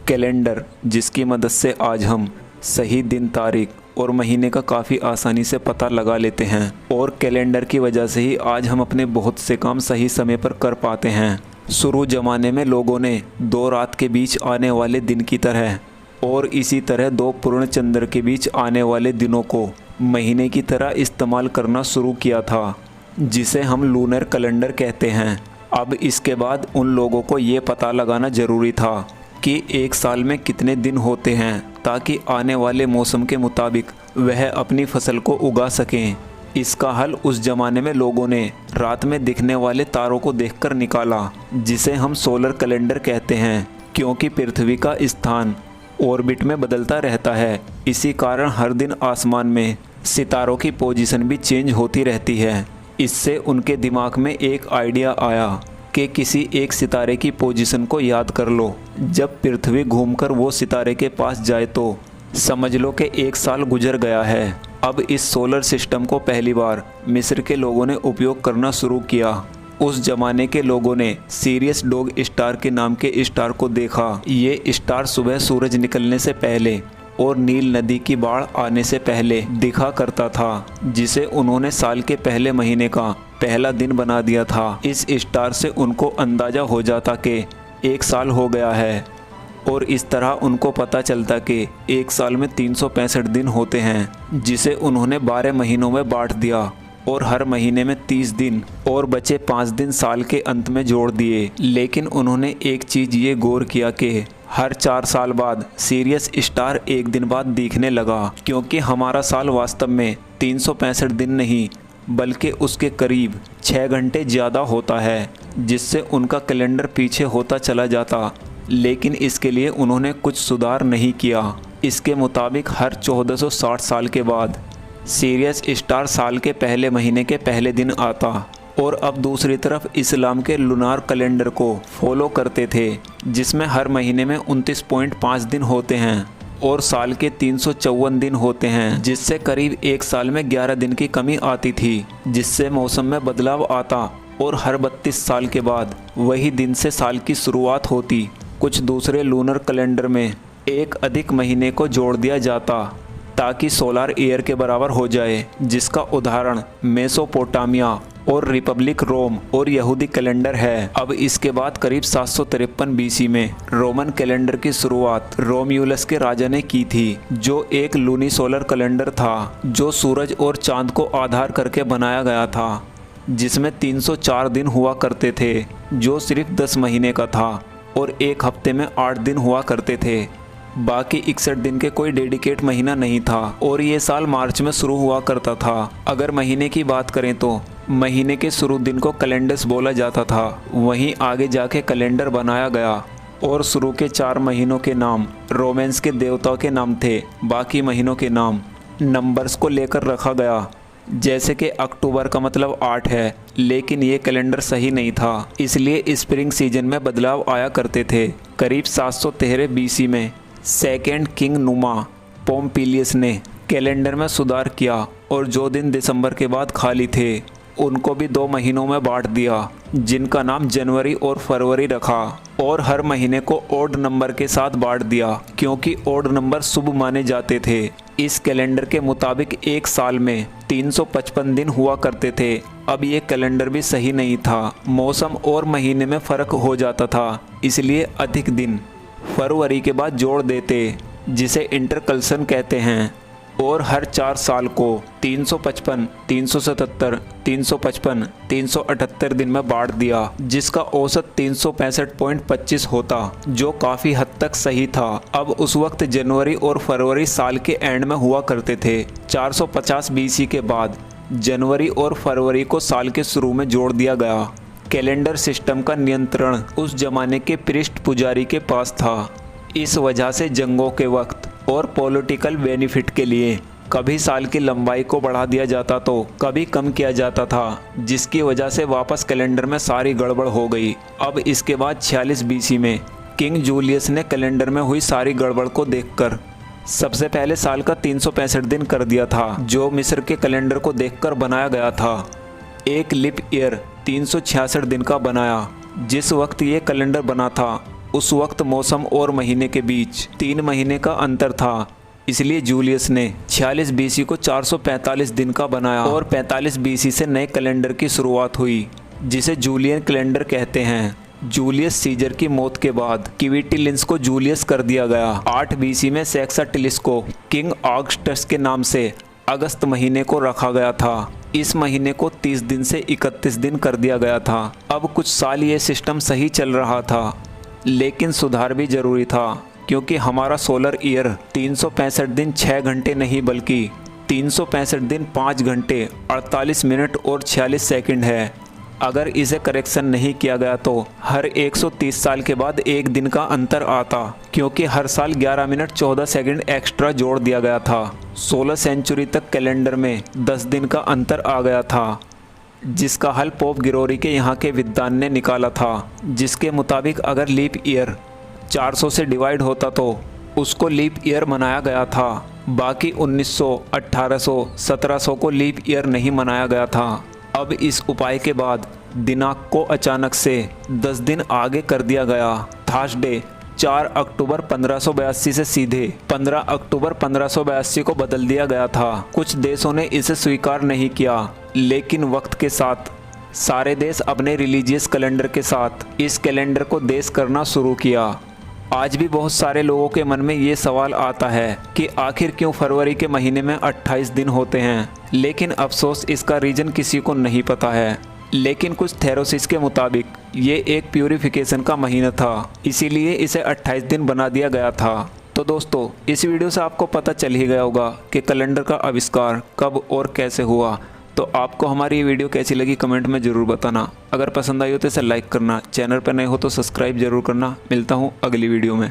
Calendar, जिसकी मदद से आज हम सही दिन, तारीख और महीने का काफ़ी आसानी से पता लगा लेते हैं और कैलेंडर की वजह से ही आज हम अपने बहुत से काम सही समय पर कर पाते हैं। शुरू ज़माने में लोगों ने 2 रात के बीच आने वाले दिन की तरह और इसी तरह 2 पूर्ण चंद्र के बीच आने वाले दिनों को महीने की तरह इस्तेमाल करना शुरू किया था, जिसे हम लूनर कैलेंडर कहते हैं। अब इसके बाद उन लोगों को ये पता लगाना ज़रूरी था कि एक साल में कितने दिन होते हैं, ताकि आने वाले मौसम के मुताबिक वह अपनी फसल को उगा सकें। इसका हल उस ज़माने में लोगों ने रात में दिखने वाले तारों को देखकर निकाला, जिसे हम सोलर कैलेंडर कहते हैं। क्योंकि पृथ्वी का स्थान ऑर्बिट में बदलता रहता है, इसी कारण हर दिन आसमान में सितारों की पोजीशन भी चेंज होती रहती है। इससे उनके दिमाग में एक आइडिया आया कि किसी एक सितारे की पोजीशन को याद कर लो। जब पृथ्वी घूमकर वो सितारे के पास जाए तो समझ लो कि एक साल गुजर गया है। अब इस सोलर सिस्टम को पहली बार मिस्र के लोगों ने उपयोग करना शुरू किया। उस जमाने के लोगों ने सीरियस डॉग स्टार के नाम के स्टार को देखा। ये स्टार सुबह सूरज निकलने से पहले और नील नदी की बाढ़ आने से पहले दिखा करता था, जिसे उन्होंने साल के पहले महीने का पहला दिन बना दिया था। इस स्टार से उनको अंदाज़ा हो जाता कि एक साल हो गया है और इस तरह उनको पता चलता कि एक साल में 365 दिन होते हैं, जिसे उन्होंने 12 महीनों में बांट दिया और हर महीने में 30 दिन और बचे 5 दिन साल के अंत में जोड़ दिए। लेकिन उन्होंने एक चीज़ ये गौर किया कि हर 4 साल बाद सीरियस स्टार एक दिन बाद दिखने लगा, क्योंकि हमारा साल वास्तव में 365 दिन नहीं बल्कि उसके करीब 6 घंटे ज़्यादा होता है, जिससे उनका कैलेंडर पीछे होता चला जाता। लेकिन इसके लिए उन्होंने कुछ सुधार नहीं किया। इसके मुताबिक हर 1460 साल के बाद सीरियस स्टार साल के पहले महीने के पहले दिन आता। और अब दूसरी तरफ इस्लाम के लूनार कैलेंडर को फॉलो करते थे, जिसमें हर महीने में 29.5 दिन होते हैं और साल के 354 दिन होते हैं, जिससे करीब एक साल में 11 दिन की कमी आती थी, जिससे मौसम में बदलाव आता और हर 32 साल के बाद वही दिन से साल की शुरुआत होती। कुछ दूसरे लूनर कैलेंडर में एक अधिक महीने को जोड़ दिया जाता ताकि सोलर ईयर के बराबर हो जाए, जिसका उदाहरण मेसोपोटामिया और रिपब्लिक रोम और यहूदी कैलेंडर है। अब इसके बाद करीब 753 बीसी में रोमन कैलेंडर की शुरुआत रोम्यूलस के राजा ने की थी, जो एक लूनी सोलर कैलेंडर था जो सूरज और चांद को आधार करके बनाया गया था, जिसमें 304 दिन हुआ करते थे, जो सिर्फ 10 महीने का था और एक हफ्ते में 8 दिन हुआ करते थे। बाकी 61 दिन के कोई डेडिकेट महीना नहीं था और ये साल मार्च में शुरू हुआ करता था। अगर महीने की बात करें तो महीने के शुरू दिन को कैलेंडर्स बोला जाता था, वहीं आगे जाके कैलेंडर बनाया गया और शुरू के 4 महीनों के नाम रोमेंस के देवताओं के नाम थे। बाकी महीनों के नाम नंबर्स को लेकर रखा गया, जैसे कि अक्टूबर का मतलब 8 है, लेकिन ये कैलेंडर सही नहीं था, इसलिए स्प्रिंग सीजन में बदलाव आया करते थे। करीब 713 बीसी में सेकेंड किंग नुमा पोम्पिलियस ने कैलेंडर में सुधार किया और जो दिन दिसंबर के बाद खाली थे उनको भी 2 महीनों में बांट दिया, जिनका नाम जनवरी और फरवरी रखा, और हर महीने को ओड नंबर के साथ बांट दिया, क्योंकि ओड नंबर शुभ माने जाते थे। इस कैलेंडर के मुताबिक एक साल में 355 दिन हुआ करते थे। अब ये कैलेंडर भी सही नहीं था, मौसम और महीने में फ़र्क हो जाता था, इसलिए अधिक दिन फरवरी के बाद जोड़ देते, जिसे इंटरकल्सन कहते हैं, और हर 4 साल को 355, 377, 355, 378 दिन में बांट दिया, जिसका औसत 365.25 होता, जो काफ़ी हद तक सही था। अब उस वक्त जनवरी और फरवरी साल के एंड में हुआ करते थे। 450 बीसी के बाद जनवरी और फरवरी को साल के शुरू में जोड़ दिया गया। कैलेंडर सिस्टम का नियंत्रण उस जमाने के पृष्ठ पुजारी के पास था। इस वजह से जंगों के वक्त और पॉलिटिकल बेनिफिट के लिए कभी साल की लंबाई को बढ़ा दिया जाता तो कभी कम किया जाता था, जिसकी वजह से वापस कैलेंडर में सारी गड़बड़ हो गई। अब इसके बाद 46 बीसी में किंग जूलियस ने कैलेंडर में हुई सारी गड़बड़ को देखकर सबसे पहले साल का 365 दिन कर दिया था, जो मिस्र के कैलेंडर को देखकर बनाया गया था। एक लिप ईयर 366 दिन का बनाया। जिस वक्त ये कैलेंडर बना था उस वक्त मौसम और महीने के बीच 3 महीने का अंतर था, इसलिए जूलियस ने 46 बीसी को 445 दिन का बनाया और 45 बीसी से नए कैलेंडर की शुरुआत हुई, जिसे जूलियन कैलेंडर कहते हैं। जूलियस सीजर की मौत के बाद क्विटिलियंस को जूलियस कर दिया गया। 8 बीसी में सेक्साटिलिस को किंग ऑगस्टस के नाम से अगस्त महीने को रखा गया था। इस महीने को 30 दिन से 31 दिन कर दिया गया था। अब कुछ साल ये सिस्टम सही चल रहा था, लेकिन सुधार भी जरूरी था, क्योंकि हमारा सोलर ईयर 365 दिन 6 घंटे नहीं बल्कि 365 दिन 5 घंटे 48 मिनट और 46 सेकंड है। अगर इसे करेक्शन नहीं किया गया तो हर 130 साल के बाद एक दिन का अंतर आता, क्योंकि हर साल 11 मिनट 14 सेकंड एक्स्ट्रा जोड़ दिया गया था। 16 सेंचुरी तक कैलेंडर में 10 दिन का अंतर आ गया था, जिसका हल पोप ग्रेगोरी के यहाँ के विद्वान ने निकाला था, जिसके मुताबिक अगर लीप ईयर 400 से डिवाइड होता तो उसको लीप ईयर मनाया गया था। बाकी 1900, 1800, 1700 को लीप ईयर नहीं मनाया गया था। अब इस उपाय के बाद दिनांक को अचानक से 10 दिन आगे कर दिया गया। थर्सडे 4 अक्टूबर 1582 से सीधे 15 अक्टूबर 1582 को बदल दिया गया था। कुछ देशों ने इसे स्वीकार नहीं किया, लेकिन वक्त के साथ सारे देश अपने रिलीजियस कैलेंडर के साथ इस कैलेंडर को देश करना शुरू किया। आज भी बहुत सारे लोगों के मन में ये सवाल आता है कि आखिर क्यों फरवरी के महीने में 28 दिन होते हैं, लेकिन अफसोस इसका रीज़न किसी को नहीं पता है। लेकिन कुछ थेरोसिस के मुताबिक ये एक प्यूरिफिकेशन का महीना था, इसीलिए इसे 28 दिन बना दिया गया था। तो दोस्तों, इस वीडियो से आपको पता चल ही गया होगा कि कैलेंडर का आविष्कार कब और कैसे हुआ। तो आपको हमारी ये वीडियो कैसी लगी कमेंट में ज़रूर बताना। अगर पसंद आई हो तो इसे लाइक करना, चैनल पर नए हो तो सब्सक्राइब जरूर करना। मिलता हूँ अगली वीडियो में।